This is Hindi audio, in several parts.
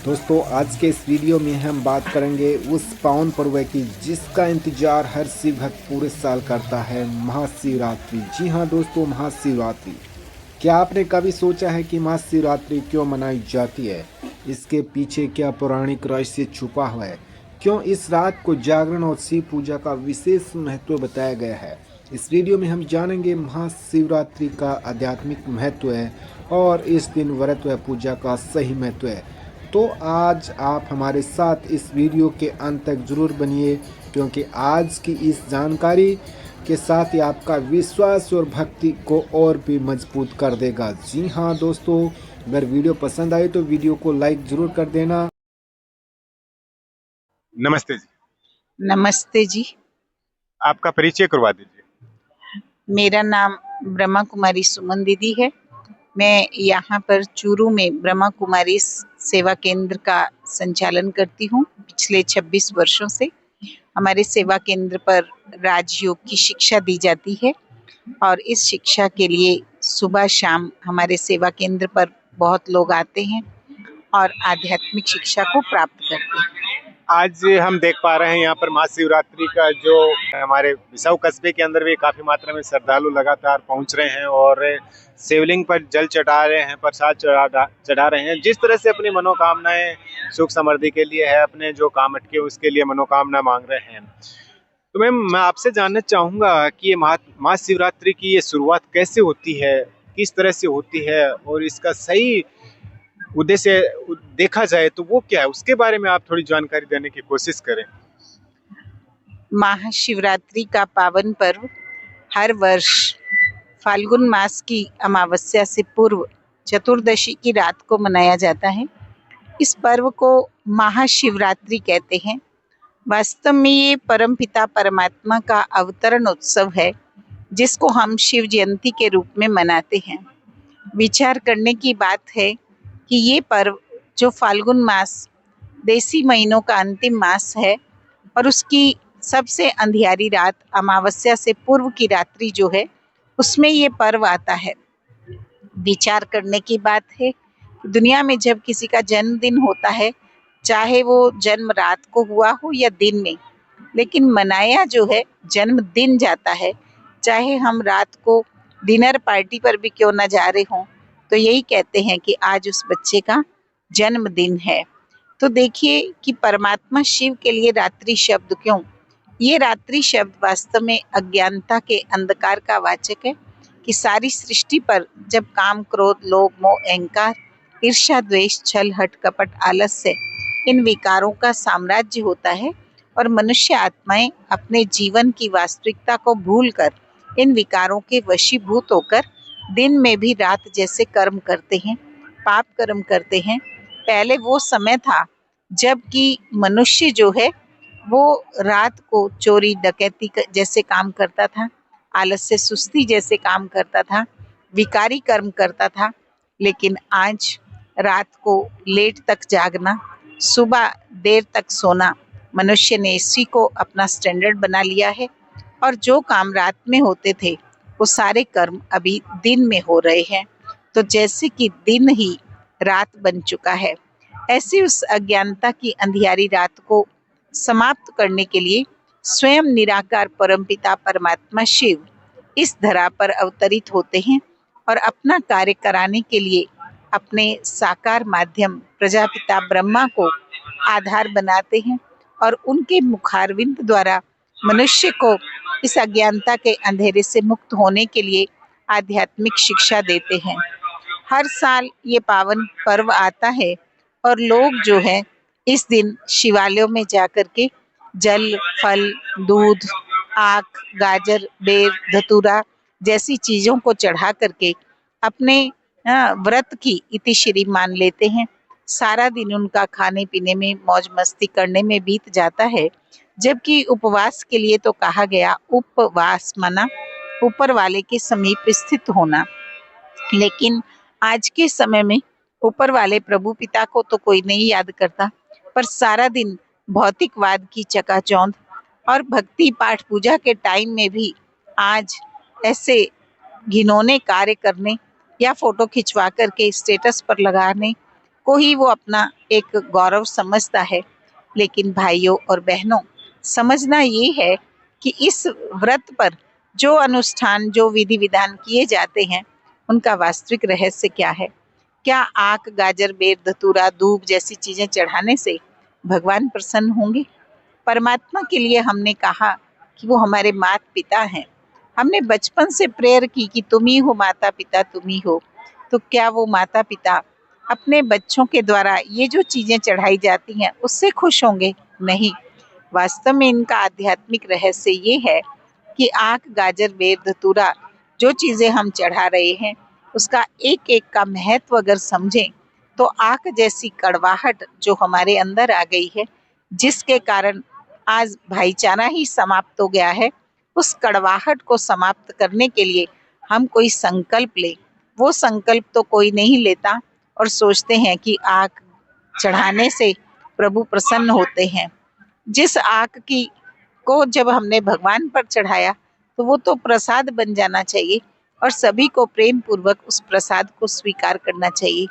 दोस्तों आज के इस वीडियो में हम बात करेंगे उस पावन पर्व की जिसका इंतजार हर शिव भक्त पूरे साल करता है, महाशिवरात्रि। जी हाँ दोस्तों, महाशिवरात्रि। क्या आपने कभी सोचा है कि महाशिवरात्रि क्यों मनाई जाती है? इसके पीछे क्या पौराणिक रहस्य छुपा हुआ है? क्यों इस रात को जागरण और शिव पूजा का विशेष महत्व बताया गया है? इस वीडियो में हम जानेंगे महाशिवरात्रि का आध्यात्मिक महत्व है और इस दिन व्रत व पूजा का सही महत्व है। तो आज आप हमारे साथ इस वीडियो के अंत तक ज़रूर बनिए, क्योंकि आज की इस जानकारी के साथ ही आपका विश्वास और भक्ति को और भी मजबूत कर देगा। जी हाँ दोस्तों, अगर वीडियो पसंद आए तो वीडियो को लाइक ज़रूर कर देना। नमस्ते जी। नमस्ते जी। आपका परिचय करवा दीजिए। मेरा नाम ब्रह्मा कुमारी सुमन दीदी है। मैं यहाँ पर चूरू में ब्रह्मा कुमारी सेवा केंद्र का संचालन करती हूँ पिछले 26 वर्षों से। हमारे सेवा केंद्र पर राजयोग की शिक्षा दी जाती है और इस शिक्षा के लिए सुबह शाम हमारे सेवा केंद्र पर बहुत लोग आते हैं और आध्यात्मिक शिक्षा को प्राप्त करते हैं। आज हम देख पा रहे हैं यहाँ पर महाशिवरात्रि का जो हमारे बिसाऊ कस्बे के अंदर भी काफी मात्रा में श्रद्धालु लगातार पहुंच रहे हैं और शिवलिंग पर जल चढ़ा रहे हैं, प्रसाद चढ़ा रहे हैं। जिस तरह से अपनी मनोकामनाएं सुख समृद्धि के लिए है, अपने जो काम अटके उसके लिए मनोकामना मांग रहे हैं। तो मैम, मैं आपसे जानना चाहूंगा कि ये महाशिवरात्रि की ये शुरुआत कैसे होती है, किस तरह से होती है और इसका सही उद्देश्य देखा जाए तो वो क्या है, उसके बारे में आप थोड़ी जानकारी देने की कोशिश करें। महाशिवरात्रि का पावन पर्व हर वर्ष फाल्गुन मास की अमावस्या से पूर्व चतुर्दशी की रात को मनाया जाता है। इस पर्व को महाशिवरात्रि कहते हैं। वास्तव में ये परमपिता परमात्मा का अवतरण उत्सव है, जिसको हम शिव जयंती के रूप में मनाते हैं। विचार करने की बात है कि ये पर्व जो फाल्गुन मास देसी महीनों का अंतिम मास है और उसकी सबसे अंधियारी रात अमावस्या से पूर्व की रात्रि जो है उसमें ये पर्व आता है। विचार करने की बात है, दुनिया में जब किसी का जन्मदिन होता है, चाहे वो जन्म रात को हुआ हो या दिन में, लेकिन मनाया जो है जन्मदिन जाता है। चाहे हम रात को डिनर पार्टी पर भी क्यों ना जा रहे हों, तो यही कहते हैं कि आज उस बच्चे का जन्मदिन है। तो देखिए कि परमात्मा शिव के लिए रात्रि शब्द क्यों? ये रात्रि शब्द वास्तव में अज्ञानता के अंधकार का वाचक है कि सारी सृष्टि पर जब काम, क्रोध, लोभ, मोह, अहंकार, ईर्ष्या, द्वेष, छल, हट, कपट, आलस्य, इन विकारों का साम्राज्य होता है और मनुष्य आत्माएं अपने जीवन की वास्तविकता को भूलकर इन विकारों के वशीभूत होकर दिन में भी रात जैसे कर्म करते हैं, पाप कर्म करते हैं। पहले वो समय था जबकि मनुष्य जो है वो रात को चोरी डकैती जैसे काम करता था, आलस्य, सुस्ती जैसे काम करता था, विकारी कर्म करता था। लेकिन आज रात को लेट तक जागना, सुबह देर तक सोना, मनुष्य ने इसी को अपना स्टैंडर्ड बना लिया है और जो काम रात में होते थे वो सारे कर्म अभी दिन में हो रहे हैं। तो जैसे कि दिन ही रात बन चुका है, ऐसी उस अज्ञानता की अंधियारी रात को समाप्त करने के लिए स्वयं निराकार परमपिता परमात्मा शिव इस धरा पर अवतरित होते हैं और अपना कार्य कराने के लिए अपने साकार माध्यम प्रजापिता ब्रह्मा को आधार बनाते हैं और उनके मुखारविंद द्वारा मनुष्य को इस अज्ञानता के अंधेरे से मुक्त होने के लिए आध्यात्मिक शिक्षा देते हैं। हर साल ये पावन पर्व आता है और लोग जो है इस दिन शिवालयों में जाकर के जल, फल, दूध, आक, गाजर, बेर, धतूरा जैसी चीजों को चढ़ा करके अपने व्रत की इतिश्री मान लेते हैं। सारा दिन उनका खाने पीने में, मौज मस्ती करने में बीत जाता है, जबकि उपवास के लिए तो कहा गया उपवास माना ऊपर वाले के समीप स्थित होना। लेकिन आज के समय में ऊपर वाले प्रभु पिता को तो कोई नहीं याद करता, पर सारा दिन भौतिकवाद की चकाचौंध और भक्ति पाठ पूजा के टाइम में भी आज ऐसे घिनौने कार्य करने या फोटो खिंचवा करके स्टेटस पर लगाने को ही वो अपना एक गौरव समझता है। लेकिन भाइयों और बहनों, समझना ये है कि इस व्रत पर जो अनुष्ठान, जो विधि विधान किए जाते हैं, उनका वास्तविक रहस्य क्या है। क्या आक, गाजर, बेर, धतूरा, दूब जैसी चीजें चढ़ाने से भगवान प्रसन्न होंगे? परमात्मा के लिए हमने कहा कि वो हमारे माता पिता हैं। हमने बचपन से प्रेयर की कि तुम ही हो माता पिता, तुम ही हो। तो क्या वो माता पिता अपने बच्चों के द्वारा ये जो चीजें चढ़ाई जाती हैं उससे खुश होंगे? नहीं। वास्तव में इनका आध्यात्मिक रहस्य ये है कि आक, गाजर, बेर, धतूरा जो चीजें हम चढ़ा रहे हैं उसका एक एक का महत्व अगर समझें तो आक जैसी कड़वाहट जो हमारे अंदर आ गई है, जिसके कारण आज भाईचारा ही समाप्त हो गया है, उस कड़वाहट को समाप्त करने के लिए हम कोई संकल्प लें। वो संकल्प तो कोई नहीं लेता और सोचते हैं कि आग चढ़ाने से प्रभु प्रसन्न होते हैं। जिस आग की को जब हमने भगवान पर चढ़ाया तो वो तो प्रसाद बन जाना चाहिए और सभी को प्रेम पूर्वक उस प्रसाद को स्वीकार करना चाहिए,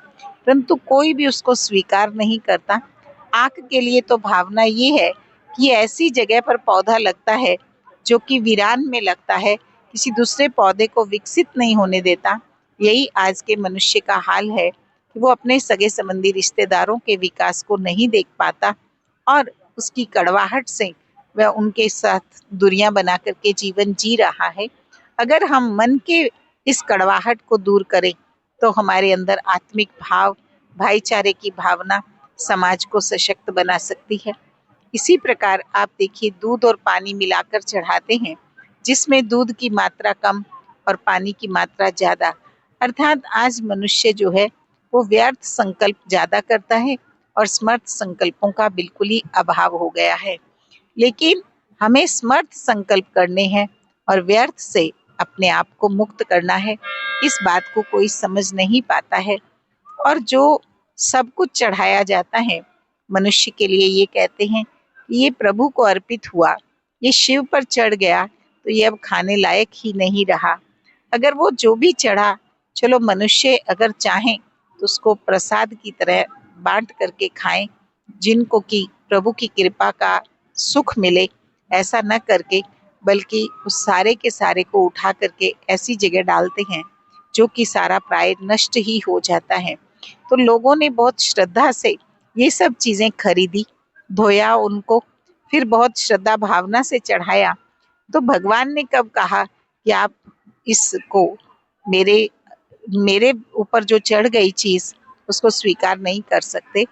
परंतु कोई भी उसको स्वीकार नहीं करता। आग के लिए तो भावना ये है कि ऐसी जगह पर पौधा लगता है जो कि वीरान में लगता है, किसी दूसरे पौधे को विकसित नहीं होने देता। यही आज के मनुष्य का हाल है कि वो अपने सगे संबंधी रिश्तेदारों के विकास को नहीं देख पाता और उसकी कड़वाहट से वह उनके साथ दूरियां बना करके जीवन जी रहा है। अगर हम मन के इस कड़वाहट को दूर करें तो हमारे अंदर आत्मिक भाव, भाईचारे की भावना समाज को सशक्त बना सकती है। इसी प्रकार आप देखिए, दूध और पानी मिलाकर चढ़ाते हैं, जिसमें दूध की मात्रा कम और पानी की मात्रा ज्यादा। अर्थात आज मनुष्य जो है वो व्यर्थ संकल्प ज्यादा करता है और समर्थ संकल्पों का बिल्कुल ही अभाव हो गया है। लेकिन हमें समर्थ संकल्प करने हैं और व्यर्थ से अपने आप को मुक्त करना है। इस बात को कोई समझ नहीं पाता है और जो सब कुछ चढ़ाया जाता है मनुष्य के लिए, ये कहते हैं कि ये प्रभु को अर्पित हुआ, ये शिव पर चढ़ गया तो ये अब खाने लायक ही नहीं रहा। अगर वो जो भी चढ़ा, चलो मनुष्य अगर चाहें तो उसको प्रसाद की तरह बांट करके खाएं, जिनको कि प्रभु की कृपा का सुख मिले, ऐसा न करके बल्कि उस सारे के सारे को उठा करके ऐसी जगह डालते हैं जो कि सारा प्राय नष्ट ही हो जाता है। तो लोगों ने बहुत श्रद्धा से ये सब चीजें खरीदी, धोया उनको, फिर बहुत श्रद्धा भावना से चढ़ाया। तो भगवान ने कब कहा कि आप इसको मेरे मेरे ऊपर जो चढ़ गई चीज उसको स्वीकार नहीं कर सकते?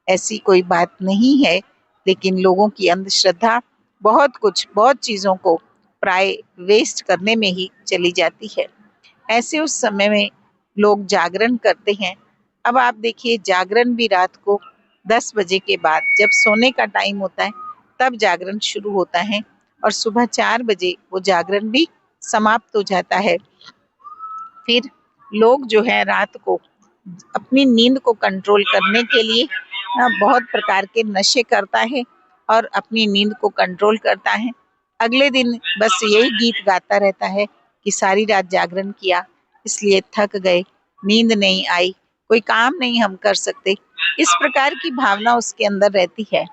ऐसी कोई बात नहीं है। लेकिन लोगों की अंधश्रद्धा बहुत चीजों को प्राय वेस्ट करने में ही चली जाती है। ऐसे उस समय में लोग जागरण करते हैं। अब आप देखिए, जागरण भी रात को 10 बजे के बाद जब सोने का टाइम होता है तब जागरण शुरू होता है और सुबह 4 बजे वो जागरण भी समाप्त हो जाता है। फिर लोग जो है रात को अपनी नींद को कंट्रोल करने के लिए बहुत प्रकार के नशे करता है और अपनी नींद को कंट्रोल करता है। अगले दिन बस यही गीत गाता रहता है कि सारी रात जागरण किया इसलिए थक गए, नींद नहीं आई, कोई काम नहीं हम कर सकते। इस प्रकार की भावना उसके अंदर रहती है।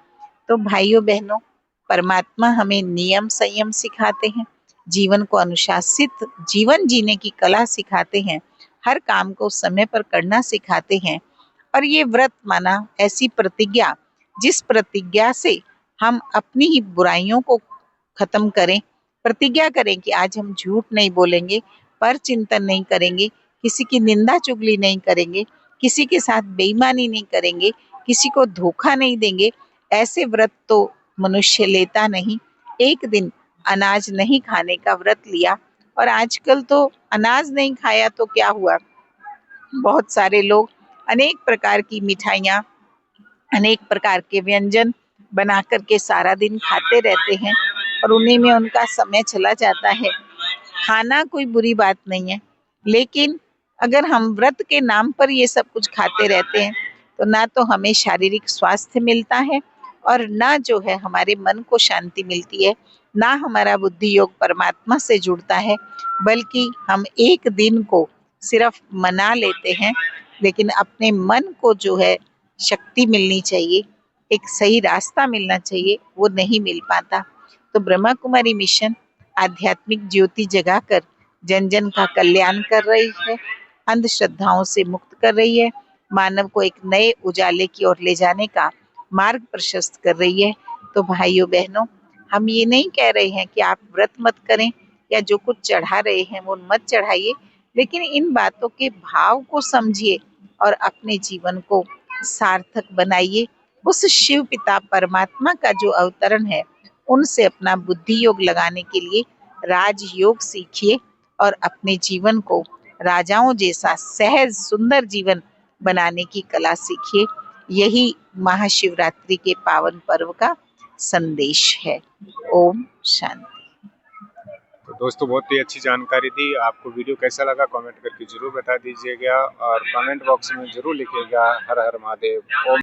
तो भाइयों बहनों, परमात्मा हमें नियम संयम सिखाते हैं, जीवन को अनुशासित जीवन जीने की कला सिखाते हैं, हर काम को समय पर करना सिखाते हैं। और ये व्रत माना ऐसी प्रतिज्ञा, जिस प्रतिज्ञा से हम अपनी ही बुराइयों को खत्म करें। प्रतिज्ञा करें कि आज हम झूठ नहीं बोलेंगे, पर चिंतन नहीं करेंगे, किसी की निंदा चुगली नहीं करेंगे, किसी के साथ बेईमानी नहीं करेंगे, किसी को धोखा नहीं देंगे। ऐसे व्रत तो मनुष्य लेता नहीं। एक दिन अनाज नहीं खाने का व्रत लिया और आजकल तो अनाज नहीं खाया तो क्या हुआ, बहुत सारे लोग अनेक प्रकार की मिठाइयाँ, अनेक प्रकार के व्यंजन बना करके सारा दिन खाते रहते हैं और उन्हीं में उनका समय चला जाता है। खाना कोई बुरी बात नहीं है, लेकिन अगर हम व्रत के नाम पर ये सब कुछ खाते रहते हैं तो ना तो हमें शारीरिक स्वास्थ्य मिलता है और ना जो है हमारे मन को शांति मिलती है, ना हमारा बुद्धि योग परमात्मा से जुड़ता है, बल्कि हम एक दिन को सिर्फ मना लेते हैं, लेकिन अपने मन को जो है शक्ति मिलनी चाहिए, एक सही रास्ता मिलना चाहिए, वो नहीं मिल पाता। तो ब्रह्मा कुमारी मिशन आध्यात्मिक ज्योति जगाकर जन जन का कल्याण कर रही है, अंधश्रद्धाओं से मुक्त कर रही है, मानव को एक नए उजाले की ओर ले जाने का मार्ग प्रशस्त कर रही है। तो भाइयों बहनों, हम ये नहीं कह रहे हैं कि आप व्रत मत करें या जो कुछ चढ़ा रहे हैं वो मत चढ़ाइए, लेकिन इन बातों के भाव को समझिए और अपने जीवन को सार्थक बनाइए। उस शिव पिता परमात्मा का जो अवतरण है, उनसे अपना बुद्धि योग लगाने के लिए राजयोग सीखिए और अपने जीवन को राजाओं जैसा सहज सुंदर जीवन बनाने की कला सीखिए। यही महाशिवरात्रि के पावन पर्व का संदेश है। ओम शांति। तो दोस्तों बहुत ही अच्छी जानकारी दी। आपको वीडियो कैसा लगा कमेंट करके जरूर बता दीजिएगा और कमेंट बॉक्स में जरूर लिखिएगा। हर हर महादेव। ओम